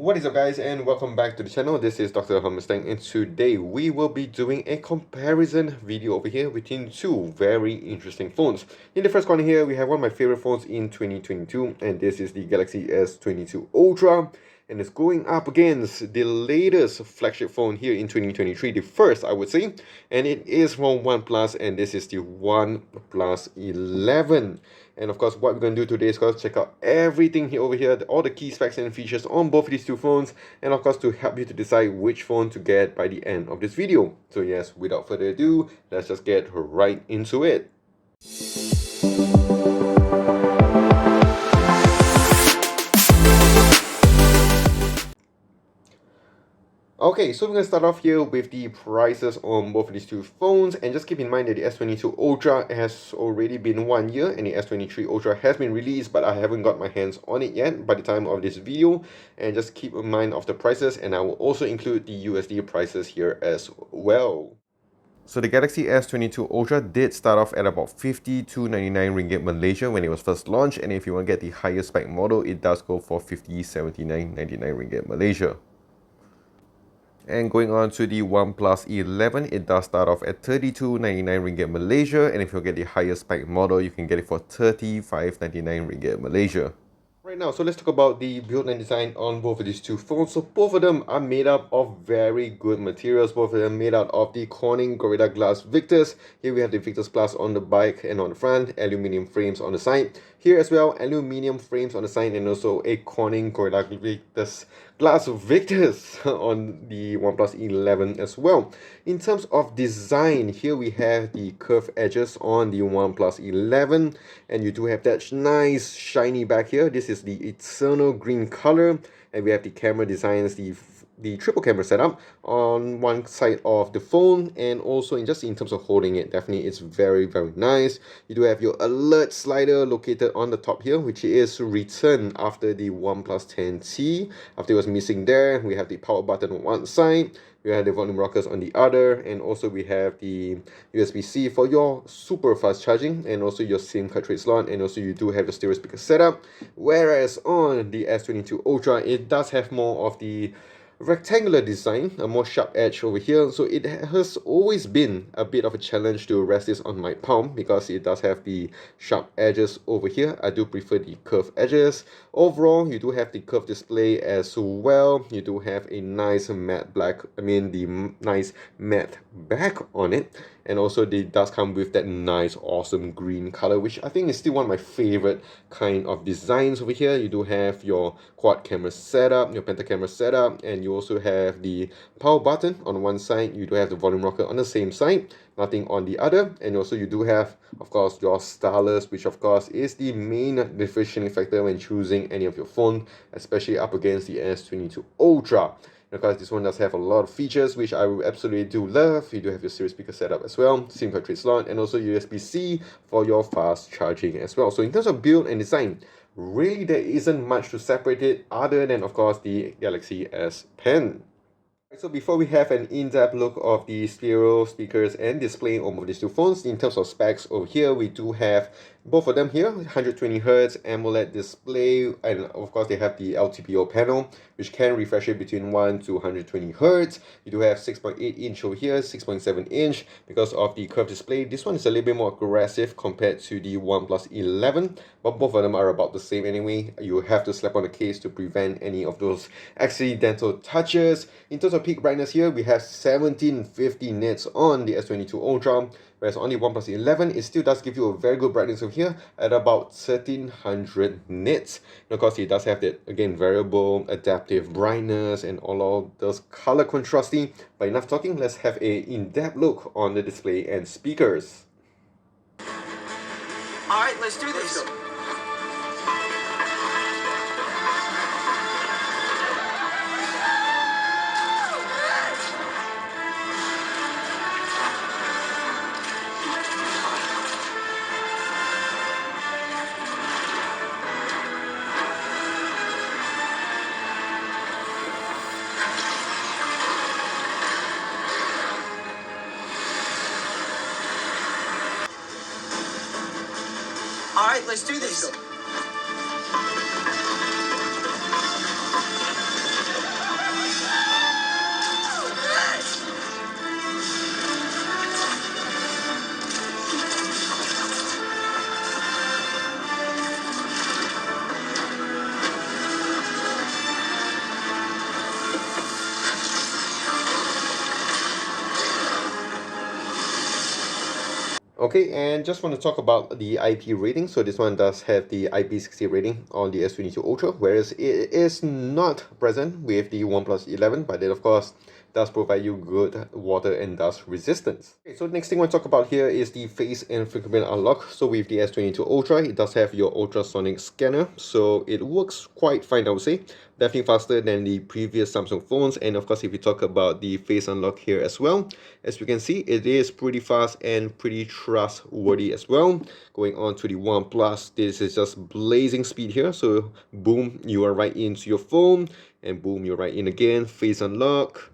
What is up guys, and welcome back to the channel. This is Dr. Mustang, and today we will be doing a comparison video over here between two very interesting phones. In the first corner here, we have one of my favorite phones in 2022, and this is the Galaxy S22 Ultra. And it's going up against the latest flagship phone here in 2023, the first I would say, and it is from OnePlus, and this is the OnePlus 11. And of course, what we're going to do today is check out everything here over here, all the key specs and features on both of these two phones, and of course to help you to decide which phone to get by the end of this video. So yes, without further ado, let's just get right into it. Okay, so we're going to start off here with the prices on both of these two phones, and just keep in mind that the S22 Ultra has already been 1 year and the S23 Ultra has been released, but I haven't got my hands on it yet by the time of this video. And just keep in mind of the prices, and I will also include the USD prices here as well. So the Galaxy S22 Ultra did start off at about 52.99 ringgit Malaysia when it was first launched, and if you want to get the higher spec model, it does go for 79.99 ringgit Malaysia. And going on to the OnePlus 11, it does start off at 32.99 ringgit Malaysia, and if you get the higher spec model, you can get it for 35.99 ringgit Malaysia. Right now, so let's talk about the build and design on both of these two phones. So both of them are made up of very good materials. Both of them made out of the Corning Gorilla Glass Victus. Here we have the Victus Plus on the back and on the front, aluminium frames on the side. Here as well, aluminium frames on the side, and also a Corning Gorilla Glass Victus on the OnePlus 11 as well. In terms of design, here we have the curved edges on the OnePlus 11, and you do have that nice shiny back here. This is the eternal green color, and we have the camera designs, the triple camera setup on one side of the phone, and also in terms of holding it, definitely it's very nice. You do have your alert slider located on the top here, which is returned after the OnePlus 10T. After it was missing there, we have the power button on one side, we have the volume rockers on the other, and also we have the USB-C for your super fast charging, and also your SIM card tray slot, and also you do have the stereo speaker setup. Whereas on the S22 Ultra, it does have more of the rectangular design, a more sharp edge over here, so it has always been a bit of a challenge to rest this on my palm because it does have the sharp edges over here. I do prefer the curved edges. Overall, you do have the curved display as well. You do have a nice matte nice matte back on it, and also it does come with that nice awesome green color, which I think is still one of my favorite kind of designs over here. You do have your quad camera setup, your penta camera setup, and you also have the power button on one side. You do have the volume rocker on the same side, nothing on the other, and also you do have, of course, your stylus, which of course is the main differentiating factor when choosing any of your phone, especially up against the S22 Ultra. Because this one does have a lot of features which I absolutely do love. You do have your stereo speaker setup as well, SIM card tray slot, and also USB-C for your fast charging as well. So in terms of build and design, really there isn't much to separate it other than, of course, the Galaxy S Pen. So before we have an in-depth look of the stereo speakers and display on both of these two phones, in terms of specs over here, we do have both of them here, 120Hz AMOLED display, and of course they have the LTPO panel, which can refresh it between 1 to 120Hz. You do have 6.8 inch over here, 6.7 inch. Because of the curved display, this one is a little bit more aggressive compared to the OnePlus 11, but both of them are about the same anyway. You have to slap on the case to prevent any of those accidental touches. In terms of peak brightness here, we have 1750 nits on the S22 Ultra, whereas on the OnePlus 11, it still does give you a very good brightness over here at about 1300 nits. And of course, it does have that, again, variable adaptive brightness and all of those color contrasting. But enough talking, let's have a in-depth look on the display and speakers. Alright, let's do this. Alright, let's do this. Okay, and just want to talk about the IP rating. So this one does have the IP60 rating on the S22 Ultra, whereas it is not present with the OnePlus 11, but it of course does provide you good water and dust resistance. Okay, so the next thing I want to talk about here is the face and fingerprint unlock. So with the S22 Ultra, it does have your ultrasonic scanner, so it works quite fine, I would say. Definitely faster than the previous Samsung phones, and of course if you talk about the face unlock here as well, as you can see, it is pretty fast and pretty trustworthy as well. Going on to the OnePlus, this is just blazing speed here, so boom, you are right into your phone, and boom, you're right in again. Face unlock,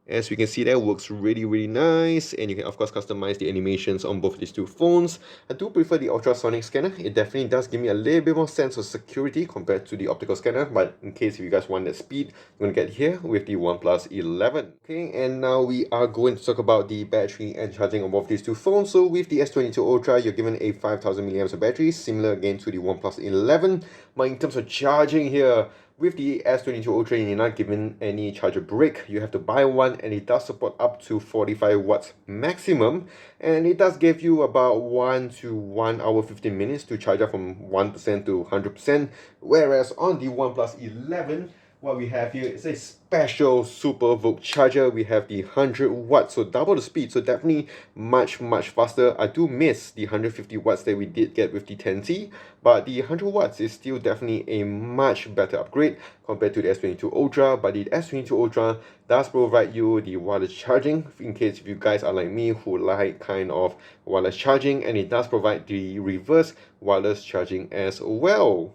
as we can see, that works really nice, and you can of course customize the animations on both these two phones. I do prefer the ultrasonic scanner. It definitely does give me a little bit more sense of security compared to the optical scanner, but in case if you guys want that speed, you're gonna get here with the OnePlus 11. Okay, and now we are going to talk about the battery and charging of both these two phones. So with the S22 Ultra, you're given a 5000 milliamps of battery, similar again to the OnePlus 11. But in terms of charging here, with the S22 Ultra, you're not given any charger brick. You have to buy one, and it does support up to 45 watts maximum, and it does give you about 1 to 1 hour 15 minutes to charge up from 1% to 100%, whereas on the OnePlus 11, what we have here is a special super VOOC charger. We have the 100 watts, so double the speed, so definitely much faster. I do miss the 150 watts that we did get with the 10T, but the 100 watts is still definitely a much better upgrade compared to the S22 Ultra. But the S22 Ultra does provide you the wireless charging, in case if you guys are like me who like kind of wireless charging, and it does provide the reverse wireless charging as well.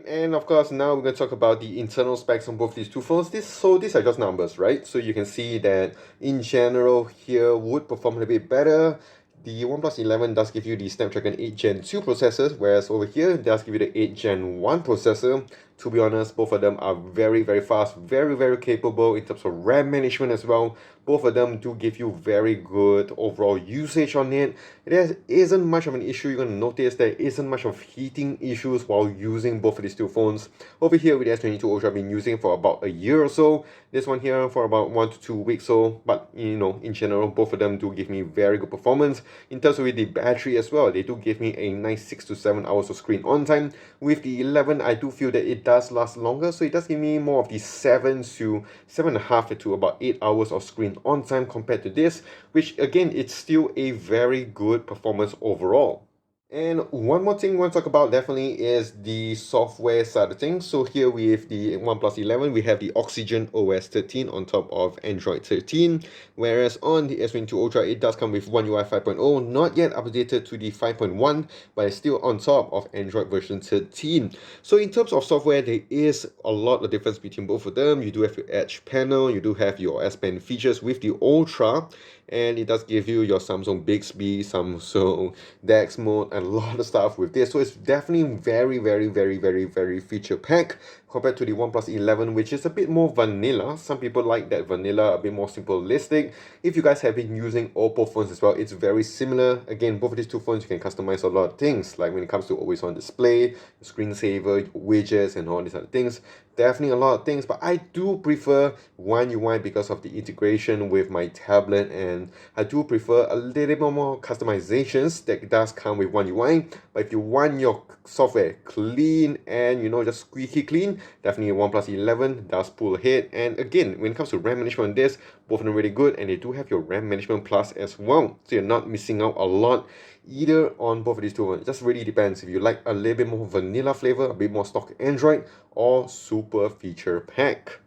And of course, now we're going to talk about the internal specs on both these two phones. These are just numbers, right? So you can see that in general here would perform a bit better. The OnePlus 11 does give you the Snapdragon 8 Gen 2 processors, whereas over here it does give you the 8 Gen 1 processor. To be honest, both of them are very fast, very capable in terms of RAM management as well. Both of them do give you very good overall usage on it. Isn't much of an issue. You're going to notice there isn't much of heating issues while using both of these two phones. Over here with the S22 Ultra, I've been using for about a year or so. This one here for about 1 to 2 weeks or so. But you know, in general, both of them do give me very good performance. In terms of the battery as well, they do give me a nice 6 to 7 hours of screen on time. With the 11, I do feel that it does last longer, so it does give me more of the 7 to 7.5 to about 8 hours of screen on time compared to this, which again, it's still a very good performance overall. And one more thing I want to talk about definitely is the software side of things. So here with the OnePlus 11, we have the OxygenOS 13 on top of Android 13, whereas on the S22 Ultra, it does come with One UI 5.0, not yet updated to the 5.1, but it's still on top of Android version 13. So in terms of software, there is a lot of difference between both of them. You do have your Edge panel, you do have your S Pen features with the Ultra, and it does give you your Samsung Bixby, Samsung DeX mode, and a lot of stuff with this. So it's definitely very feature packed compared to the OnePlus 11, which is a bit more vanilla. Some people like that vanilla, a bit more simplistic. If you guys have been using Oppo phones as well, it's very similar. Again, both of these two phones, you can customize a lot of things, like when it comes to always on display, screensaver, widgets, and all these other things. Definitely a lot of things, but I do prefer One UI because of the integration with my tablet, and I do prefer a little bit more customizations that does come with One UI. But if you want your software clean and just squeaky clean, definitely OnePlus 11 does pull ahead. And again, when it comes to RAM management on this, both of them are really good, and they do have your RAM management plus as well, so you're not missing out a lot either on both of these two. It just really depends if you like a little bit more vanilla flavor, a bit more stock Android, or super feature pack.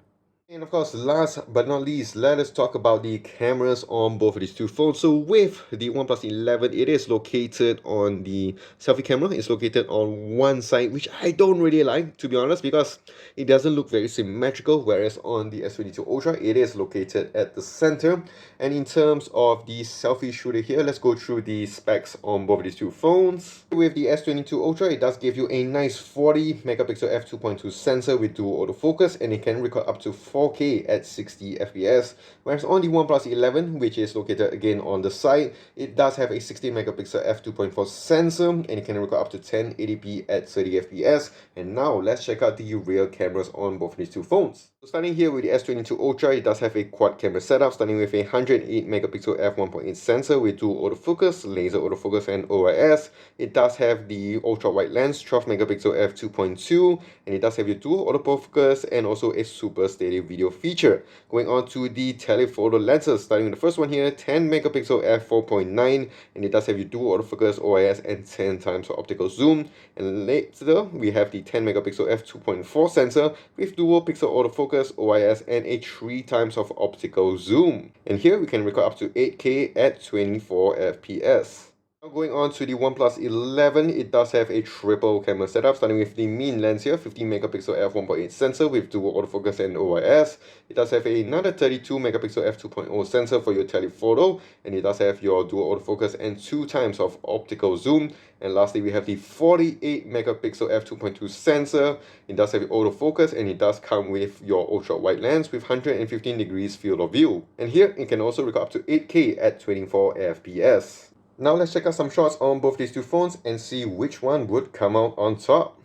And of course, last but not least, let us talk about the cameras on both of these two phones. So with the OnePlus 11, it is located on the selfie camera. It's located on one side, which I don't really like, to be honest, because it doesn't look very symmetrical, whereas on the S22 Ultra, it is located at the center. And in terms of the selfie shooter here, let's go through the specs on both of these two phones. With the S22 Ultra, it does give you a nice 40 megapixel f2.2 sensor with dual autofocus, and it can record up to 4K at 60 FPS. Whereas on the OnePlus 11, which is located again on the side, it does have a 16 megapixel f2.4 sensor and it can record up to 1080p at 30 FPS. And now let's check out the rear cameras on both these two phones. So starting here with the S22 Ultra, it does have a quad camera setup, starting with a 108 megapixel f1.8 sensor with dual autofocus, laser autofocus, and OIS. It does have the ultra wide lens, 12 megapixel f2.2, and it does have your dual autofocus and also a super steady video feature. Going on to the telephoto lenses, starting with the first one here, 10 megapixel f4.9, and it does have your dual autofocus, OIS, and 10 times optical zoom. And later we have the 10 megapixel f2.4 sensor with dual pixel autofocus, OIS, and a 3 times of optical zoom. And here we can record up to 8K at 24 FPS. Now going on to the OnePlus 11, it does have a triple camera setup, starting with the main lens here, 15 megapixel f1.8 sensor with dual autofocus and OIS. It does have another 32 megapixel f2.0 sensor for your telephoto, and it does have your dual autofocus and 2 times of optical zoom. And lastly, we have the 48 megapixel f2.2 sensor. It does have your autofocus and it does come with your ultra wide lens with 115 degrees field of view. And here it can also record up to 8K at 24 FPS. Now let's check out some shots on both these two phones and see which one would come out on top.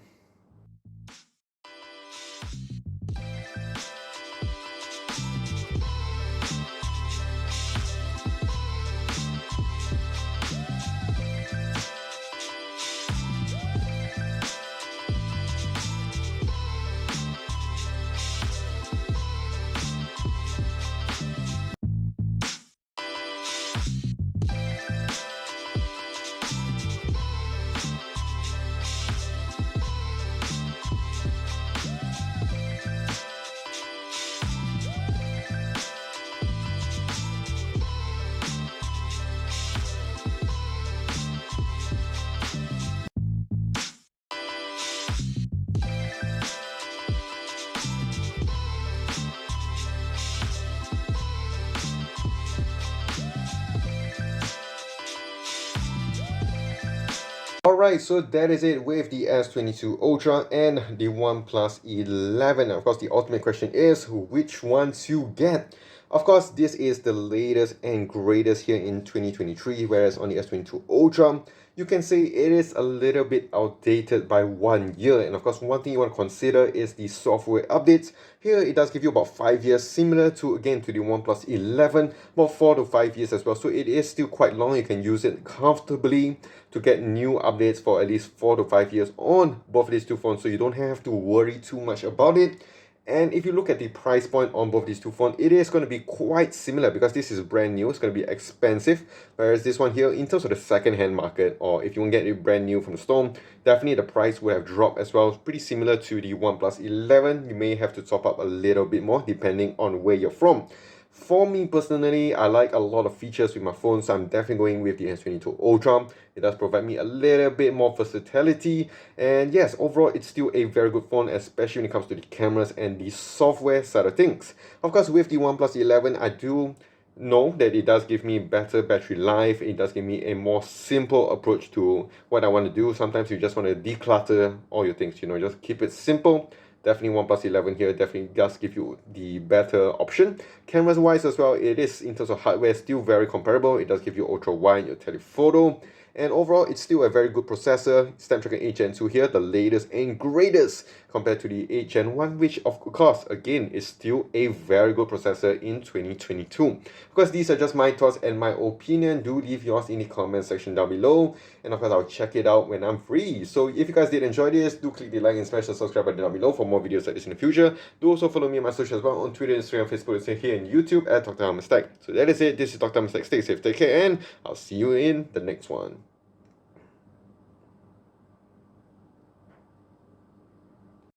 Alright, so that is it with the S22 Ultra and the OnePlus 11. Of course, the ultimate question is which one to get. Of course, this is the latest and greatest here in 2023, whereas on the S22 Ultra, you can say it is a little bit outdated by 1 year. And of course, one thing you want to consider is the software updates. Here, it does give you about 5 years, similar to, again, to the OnePlus 11, about 4 to 5 years as well. So it is still quite long. You can use it comfortably to get new updates for at least 4 to 5 years on both of these two phones. So you don't have to worry too much about it. And if you look at the price point on both these two phones, it is going to be quite similar because this is brand new. It's going to be expensive. Whereas this one here, in terms of the second-hand market, or if you want to get it brand new from the store, definitely the price would have dropped as well. Pretty similar to the OnePlus 11. You may have to top up a little bit more depending on where you're from. For me personally, I like a lot of features with my phone, so I'm definitely going with the S22 Ultra. It does provide me a little bit more versatility, and yes, overall it's still a very good phone, especially when it comes to the cameras and the software side of things. Of course, with the OnePlus 11, I do know that it does give me better battery life. It does give me a more simple approach to what I want to do. Sometimes you just want to declutter all your things, just keep it simple. Definitely OnePlus 11 here definitely does give you the better option. Cameras wise as well, it is, in terms of hardware, still very comparable. It does give you ultra wide, your telephoto, and overall it's still a very good processor. Snapdragon 8 Gen 2 here, the latest and greatest compared to the 8 Gen 1, which of course again is still a very good processor in 2022. Of course, these are just my thoughts and my opinion. Do leave yours in the comment section down below, and of course I'll check it out when I'm free. So if you guys did enjoy this, do click the like and smash the subscribe button down below for more videos like this in the future. Do also follow me on my socials as well, on Twitter, Instagram, Facebook, and here on YouTube at Dr. Hammerstack. So that is it. This is Dr. Hammerstack. Stay safe, take care, and I'll see you in the next one.